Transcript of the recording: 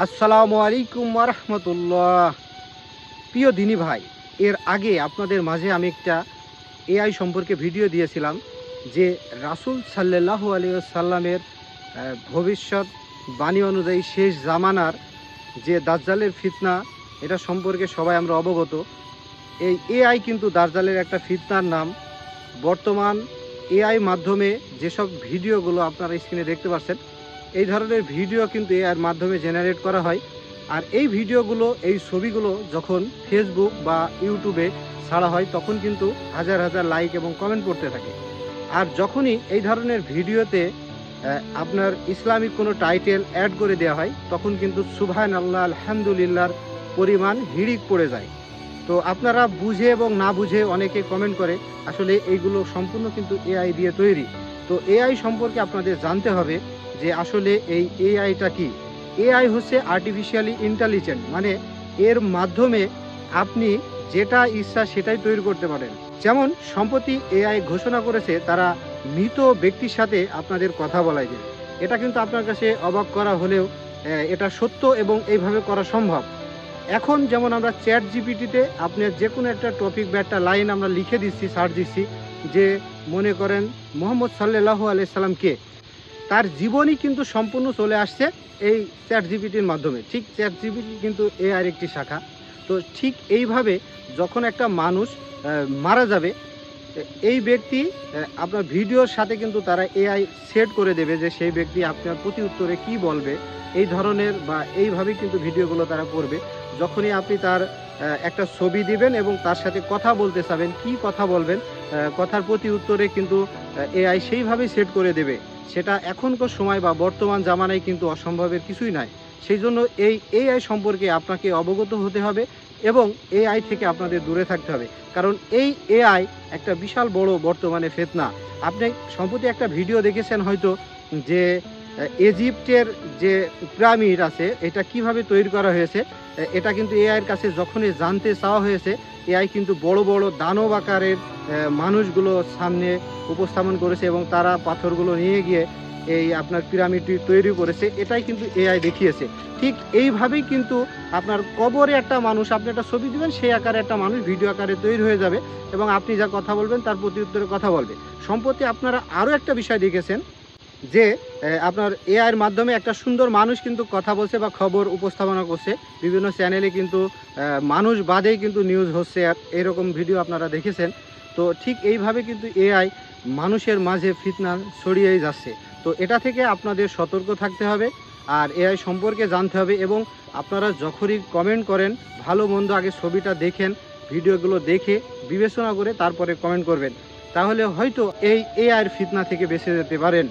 আসসালামু আলাইকুম ওয়া রাহমাতুল্লাহ। প্রিয় দিনী ভাই, এর আগে আপনাদের মাঝে আমি একটা এআই সম্পর্কে ভিডিও দিয়েছিলাম যে রাসূল সাল্লাল্লাহু আলাইহি ওয়াসাল্লামের ভবিষ্যৎ বাণী অনুযায়ী শেষ জামানার যে দাজ্জালের ফিতনা, এটা সম্পর্কে সবাই আমরা অবগত। এই এআই কিন্তু দাজ্জালের একটা ফিতনার নাম। বর্তমান এআই মাধ্যমে যেসব ভিডিওগুলো আপনারা স্ক্রিনে দেখতে পাচ্ছেন, এই ধরনের ভিডিও কিন্তু এআইয়ের মাধ্যমে জেনারেট করা হয়। আর এই ভিডিওগুলো, এই ছবিগুলো যখন ফেসবুক বা ইউটিউবে ছাড়া হয়, তখন কিন্তু হাজার হাজার লাইক এবং কমেন্ট পড়তে থাকে। আর যখনই এই ধরনের ভিডিওতে আপনার ইসলামিক কোনো টাইটেল অ্যাড করে দেওয়া হয়, তখন কিন্তু সুবহানাল্লাহ আলহামদুলিল্লাহর পরিমাণ হিড়িক পড়ে যায়। তো আপনারা বুঝে এবং না বুঝে অনেকে কমেন্ট করে, আসলে এইগুলো সম্পূর্ণ কিন্তু এআই দিয়ে তৈরি। তো এআই সম্পর্কে আপনাদের জানতে হবে যে আসলে এই এআইটা কি। এআই হচ্ছে আর্টিফিশিয়ালি ইন্টেলিজেন্ট, মানে এর মাধ্যমে আপনি যেটা ইচ্ছা সেটাই তৈরি করতে পারেন। যেমন সম্প্রতি এআই ঘোষণা করেছে তারা মৃত ব্যক্তির সাথে আপনাদের কথা বলাই দেবে। এটা কিন্তু আপনার কাছে অবাক করা হলেও এটা সত্য এবং এইভাবে করা সম্ভব। এখন যেমন আমরা চ্যাট জিপিটিতে আপনার যে কোনো একটা টপিক বা একটা লাইন আমরা লিখে দিচ্ছি, সার্চ দিচ্ছি, যে মনে করেন মুহাম্মদ সাল্লাল্লাহু আলাইহি সাল্লাম কে, তার জীবনই কিন্তু সম্পূর্ণ চলে আসছে এই চ্যাট জিপিটির মাধ্যমে। ঠিক চ্যাট জিপিটি কিন্তু এআইয়ের একটি শাখা। তো ঠিক এইভাবে যখন একটা মানুষ মারা যাবে, এই ব্যক্তি আপনার ভিডিওর সাথে কিন্তু তারা এআই সেট করে দেবে যে সেই ব্যক্তি আপনার প্রতি উত্তরে কী বলবে, এই ধরনের বা এইভাবেই কিন্তু ভিডিওগুলো তারা করবে। যখনই আপনি তার একটা ছবি দিবেন এবং তার সাথে কথা বলতে চাবেন, কি কথা বলবেন, কথার প্রতি উত্তরে কিন্তু এআই সেইভাবেই সেট করে দেবে। সেটা এখনকার সময় বা বর্তমান জামানায় কিন্তু অসম্ভবের কিছুই নাই। সেই জন্য এই এআই সম্পর্কে আপনাকে অবগত হতে হবে এবং এআই থেকে আপনাদের দূরে থাকতে হবে। কারণ এই এআই একটা বিশাল বড় বর্তমানে ফিতনা। আপনি সম্প্রতি একটা ভিডিও দেখেছেন হয়তো, যে ইজিপ্টের যে পিরামিড আছে এটা কিভাবে তৈরি করা হয়েছে। এটা কিন্তু এআইয়ের কাছে যখনই জানতে চাওয়া হয়েছে, এআই কিন্তু বড় বড় দানব আকারের মানুষগুলো সামনে উপস্থাপন করেছে এবং তারা পাথরগুলো নিয়ে গিয়ে এই আপনার পিরামিডটি তৈরি করেছে। এটাই কিন্তু এআই দেখিয়েছে। ঠিক এইভাবেই কিন্তু আপনার কবরে একটা মানুষ, আপনি একটা ছবি দিবেন, সেই আকারে একটা মানুষ ভিডিও আকারে তৈরি হয়ে যাবে এবং আপনি যা কথা বলবেন তার প্রতি উত্তরে কথা বলবে। সম্প্রতি আপনারা আরও একটা বিষয় দেখেছেন যে আপনার এআইয়ের মাধ্যমে একটা সুন্দর মানুষ কিন্তু কথা বলছে বা খবর উপস্থাপনা করছে। বিভিন্ন চ্যানেলে কিন্তু মানুষ বাদেই কিন্তু নিউজ হচ্ছে, এরকম ভিডিও আপনারা দেখেছেন। তো ঠিক এইভাবে কিন্তু এআই মানুষের মাঝে ফিতনা ছড়িয়েই যাচ্ছে। তো এটা থেকে আপনাদের সতর্ক থাকতে হবে আর এআই সম্পর্কে জানতে হবে। এবং আপনারা যখনই কমেন্ট করেন, ভালো মন্দ আগে ছবিটা দেখেন, ভিডিওগুলো দেখে বিবেচনা করে তারপরে কমেন্ট করবেন। তাহলে হয়তো এই এআইয়ের ফিতনা থেকে বেঁচে যেতে পারেন।